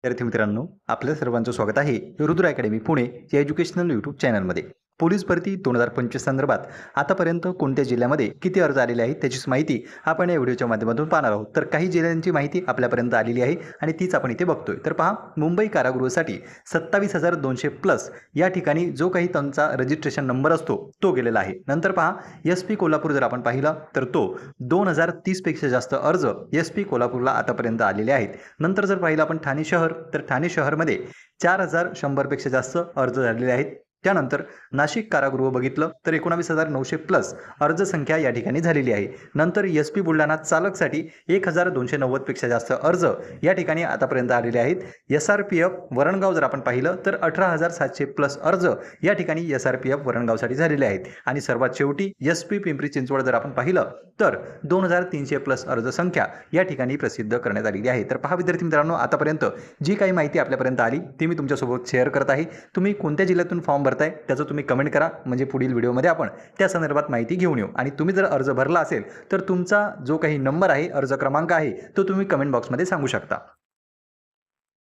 विद्यार्थी मित्रांनो, आपल्या सर्वांचं स्वागत आहे रुद्र अकॅडमी पुणे या एज्युकेशनल यूट्यूब चॅनलमध्ये. पोलीस भरती 2025 संदर्भात आतापर्यंत कोणत्या जिल्ह्यामध्ये किती अर्ज आलेले आहेत त्याचीच माहिती आपण या व्हिडिओच्या माध्यमातून पाहणार आहोत. तर काही जिल्ह्यांची माहिती आपल्यापर्यंत आलेली आहे आणि तीच आपण इथे बघतोय. तर पहा, मुंबई कारागृहासाठी 27,200 प्लस या ठिकाणी जो काही त्यांचा रजिस्ट्रेशन नंबर असतो तो गेलेला आहे. नंतर पहा, SP कोल्हापूर जर आपण पाहिलं तर तो 2030 पेक्षा जास्त अर्ज SP कोल्हापूरला आतापर्यंत आलेले आहेत. नंतर जर पाहिलं आपण ठाणे शहर, तर ठाणे शहरमध्ये 4,100 पेक्षा जास्त अर्ज झालेले आहेत. त्यानंतर नाशिक कारागृह बघितलं तर 19,900 प्लस अर्जसंख्या या ठिकाणी झालेली आहे. नंतर SP बुलढाणा चालकसाठी 1,290 पेक्षा जास्त अर्ज या ठिकाणी आतापर्यंत आलेले आहेत. SRPF वरणगाव जर आपण पाहिलं तर 18,700 प्लस अर्ज या ठिकाणी SRPF वरणगावसाठी झालेले आहेत. आणि सर्वात शेवटी SP पिंपरी चिंचवड जर आपण पाहिलं तर 2,300 प्लस अर्जसंख्या या ठिकाणी प्रसिद्ध करण्यात आलेली आहे. तर पहा विद्यार्थी मित्रांनो, आतापर्यंत जी काही माहिती आपल्यापर्यंत आली ती मी तुमच्यासोबत शेअर करत आहे. तुम्ही कोणत्या जिल्ह्यातून फॉर्म भरताय त्याचं तुम्ही कमेंट करा, म्हणजे पुढील व्हिडिओमध्ये आपण त्या संदर्भात माहिती घेऊन येऊ. आणि तुम्ही जर अर्ज भरला असेल तर तुमचा जो काही नंबर आहे, अर्ज क्रमांक आहे, तो तुम्ही कमेंट बॉक्समध्ये सांगू शकता.